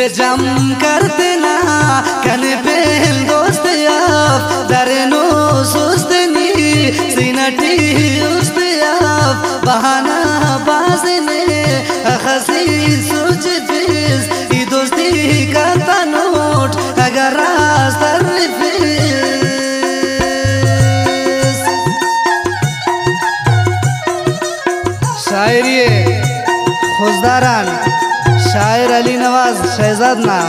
पे जम कर देना कने पेल दोस्त आप दरनो सुस्तनी सीनटी उस्त आप बहाना बाजने खसी सोच दिस ई दोस्ती का नोट अगर रास्ता शायरी खुशदारान शायर अली नवाज शहजाद ना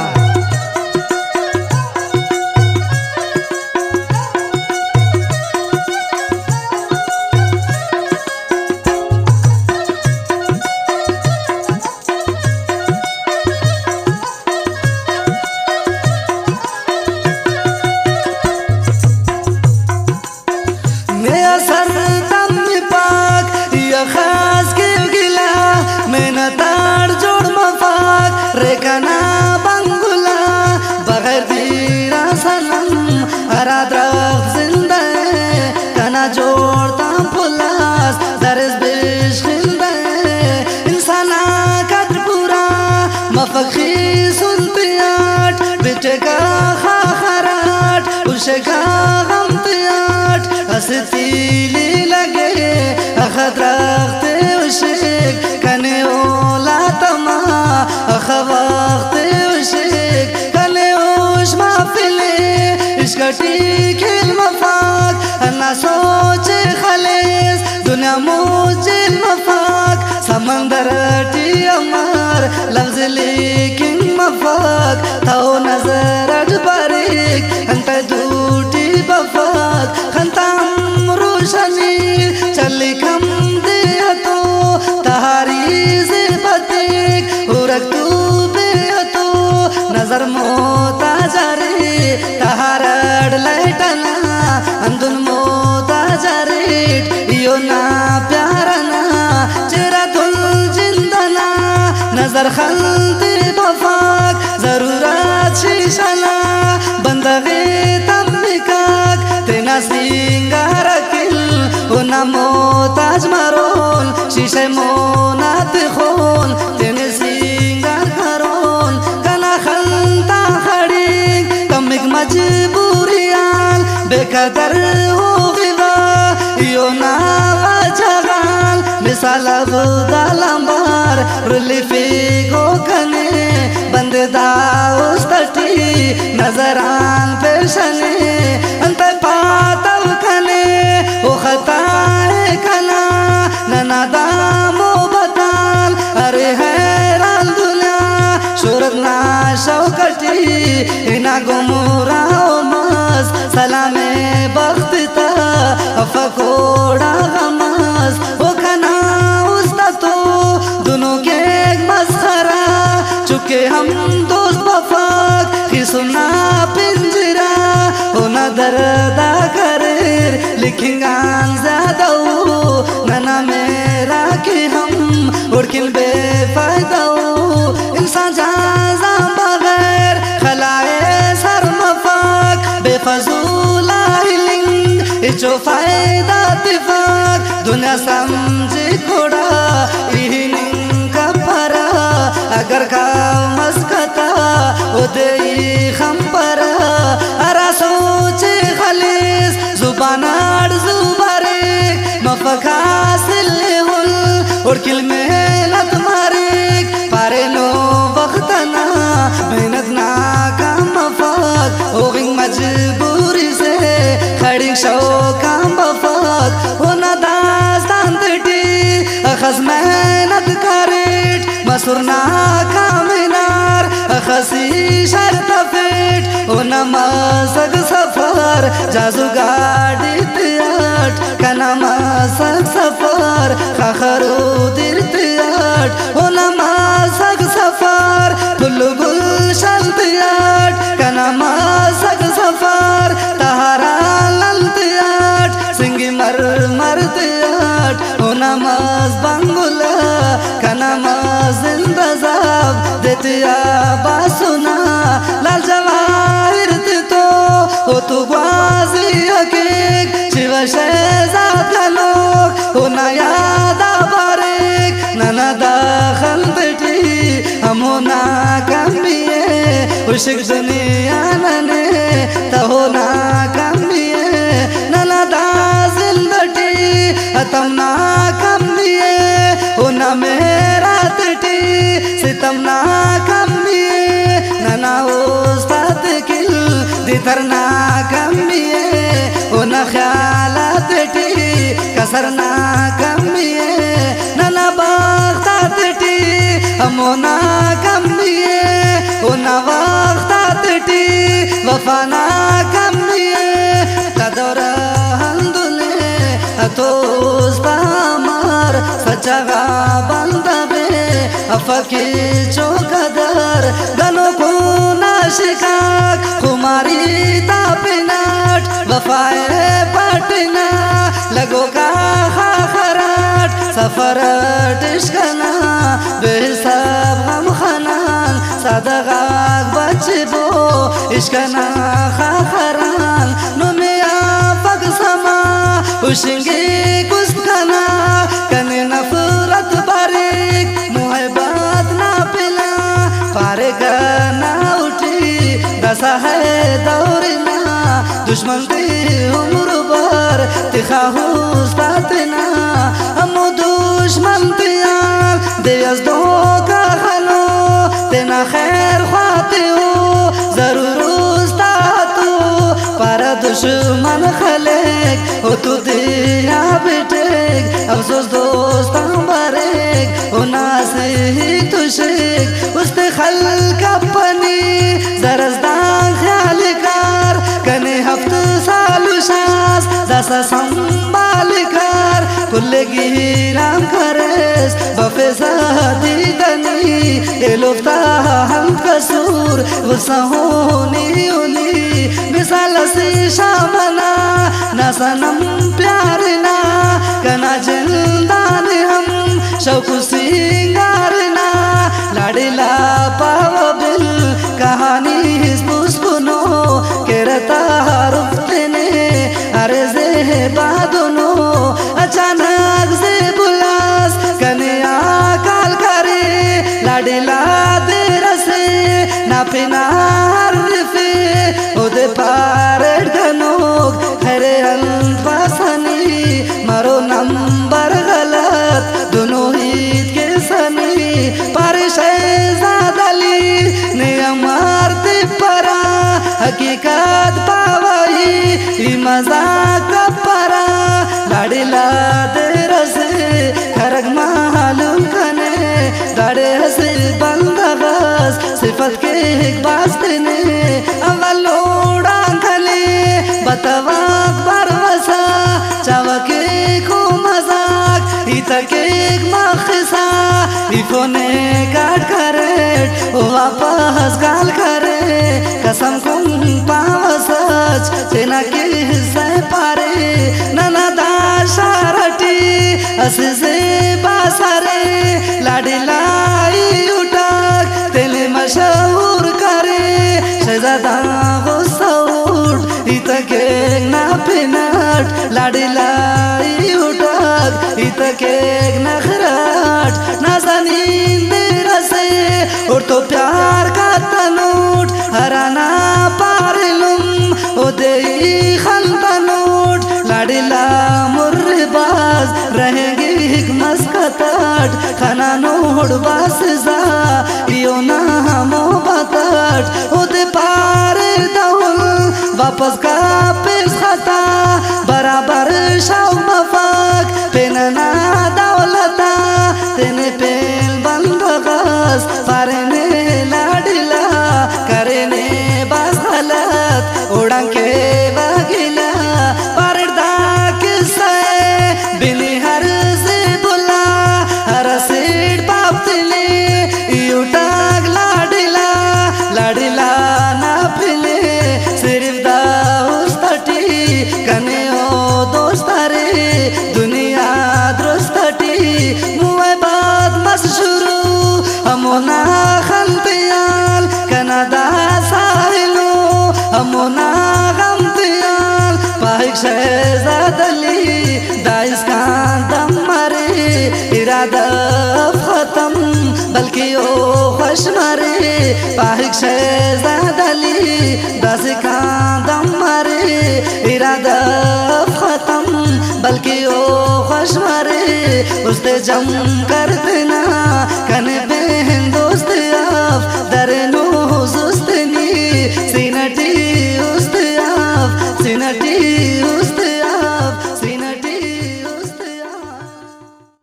मेरा सर दम पाक या खास के गिला मैंने तार जोड़ मफाक रेखना बंगुला बगैर दीरा सनम हरा दरख्त जिंदा है कना जोड़ता पुलास दरस बेश खिंदा है इंसाना कद्र पूरा मफखी सुनती आठ बेटे का खाखराट उसे का गम तियाट हंसतीली लगे अखद्रख्त उशेक कने ओला तमा अखवख्त उशेक कने उश माफिले इश्कटी खेल मफाक अन्ना सोचे खलेस दुनिया मुझिल मफाक समंदर टी अमर लफ्ज लेकिन मफाक थाओ नजर अजबारिक अंत दूटी बफाक खंताम रोशनी चली कम दे तो तहारी से बतिक उरक तू बे तो नजर मोता जरे तहारड लाइटना अंदुन मोता जरे यो ना प्यारा ना चेहरा तुल जिंदना नजर खलते बफाक जरूरत शीशना बंदगे तमिकाक तेना सिंगार किल ओना मोताज मारोल शीशे मोनात खोल तेने सिंगार करोल कना खलता खड़ी तमिक मजबूरियाल बेकदर हो गिवा यो ना वजगाल मिसाल अबदालंबार रुलिफी को कने बंदे दाउस्तटी नजरान पेशने अंत पातव कने ओ खताए कना नना दामो बताल अरे हैरान दुनिया शोरत ना शौकटी इना गुमुरा मस सलामे बख्ता फकोड़ा गमस ओ कना उस्ता तो दोनों के एक मस्खरा चुके हम दोस्त बफाक कि सुना पिंजरा ओ न दर्दा करेर लिखेंगा ज्यादा नना मेरा कि हम उड़किल बेफायदा इंसान जाजा बगैर खलाए सर मफाक बेफजूला हिलिंग इचो फायदा तिफाक दुनिया समझे खोड़ा इहिनिंग का परा अगर का मस्कता उदे खंपरा अरा सोचे खलीस जुबानार जुबारे मफकासिल हुल उड़किल मेहनत मारिक पारे नो वक्तना मेहनत ना काम मफाक होगिंग मजबूरी से खड़ी शो काम बफाक होना दास्तान तटी अखज मेहनत करेट मसुरना कामिनार खसी शर्त फेट ओ नमासक सफर जाजू गाड़ी तियाट का नमासक सफर खखरो दिर तियाट ओ नमासक सफर बुल गुलशन तियाट का नमासक सफर तहारा लल तियाट सिंगी मर मर तियाट ओ नमाज बंगुला का नमाज इंतजाब देतिया बासुना लाल जवाहिर तो ओ तू ग्वाजी हकीक शिव शहजाद का लोग ओ नया दाबारिक नना दाखल बेटी हमो ना कमिए उशिक दुनिया नने तहो ना कमिए नला दा जिंदगी तम ना कमिए ओ ना मेरा टी सितम ना कमिए नना उस्ताद किल दितर ना कमिए ओ ना ख्यालात टी कसर ना कमिए नना बागतात टी अमोना कमिए ओ ना वक्तात टी वफाना कमिए कदर हंदुले अतोस्ता मार सच्चा बंदबे अफकी चौकदर गनो को नाशिका कुमारी तापिनाट वफाए पटना लगो का खराट सफर टिशकना बेहिसाब हम खनान सदगा बचबो इश्कना खरान नुमिया पग समा उशिंगे कुस्कना कने नफरत बारिक मुहब्बत ना पिला पारे ना उठी दसा है दौरना दुश्मन ती उम्र भर तिखा हुस्तातना हम दुश्मन तियार देयस दो का खनो तेना खैर ख्वाते हो जरूर उस्तातु पर दुश्मन खलेक हो तू दिया बेटेक अफसोस दोस्त बारेक ओ नासे ही तुशिक उस्ते खल कपनी जरजदान ख्याल कार कने हफ्त सालु शास दसा संभाल कर कुल्ले गिराम करेस बफेसा दीदनी ये लोफ्ता हम कसूर गुस्सा होनी उनी मिसाल से शामना ना सनम प्यार ना कना जिंदान हम शौक सिंगार ना लाडिला पावबिल कहानी पुष्पनो केरता रुफ्तने अरे जे बादनो अचानक से बुलास कन्या काल करे लाडिला तेरा से ना पिनार दिफे ओदे पारेड गनोग खरे अनपासनी मारो नंबर गलत दोनों ईद के सनी पारे शहजादली ने अमारते परा हकीकत पावाई मजाक परा लाडिला तेरा से खरग मालूम कने दाड़े हसे बंदबस सिफत के एक बास्ते ने अवलोड़ा खले बतवाक बरवसा चावके को मजाक इतके एक मखसा इफोने काट करे वापस गाल करे कसम कुम पावसच तेना के हिस्से पारे नना दाशारटी असे से बासारे लाडिलाई उठाक तेले मशहूर करे शहजादा गुस्सा उठ इतके ना पिनाट लाडिलाई उठाक इतके नखराट ना जनीन मेरा से और तो प्यार का तनूट हराना पारिलुम ओ दे खंतनूट लाडिला मुर्रबाज रहेंगे एक मस्कताट खाना नोड़ बासजा यो ना मो बताट ओ दे पारे दौल वापस का पेश खता बराबर शाव मफाक पेनना दौलता तेने पेल बंदोबस्त पारे ने लाडिला करे ने बास गलत उड़ान के बागिला परदा किस्से बिनी हर से बुला हर सीट पापतले युटाग लाडिला लाडिला ना फिले सिर्फ दाउस्तटी कने ओ दोस्तारे दुनिया द्रोस्तटी मुए बात मस शुरू हमोना खंतियाल कनादा साहिलो हमोना गमतियाल पाहिक शहजादली दाइस का दम मरे इरादा खत्म बल्कि ओ खुश मरे पाहिक शहजादली दस का दम मरे इरादा खत्म बल्कि ओ खुश मरे उसते जम कर देना कने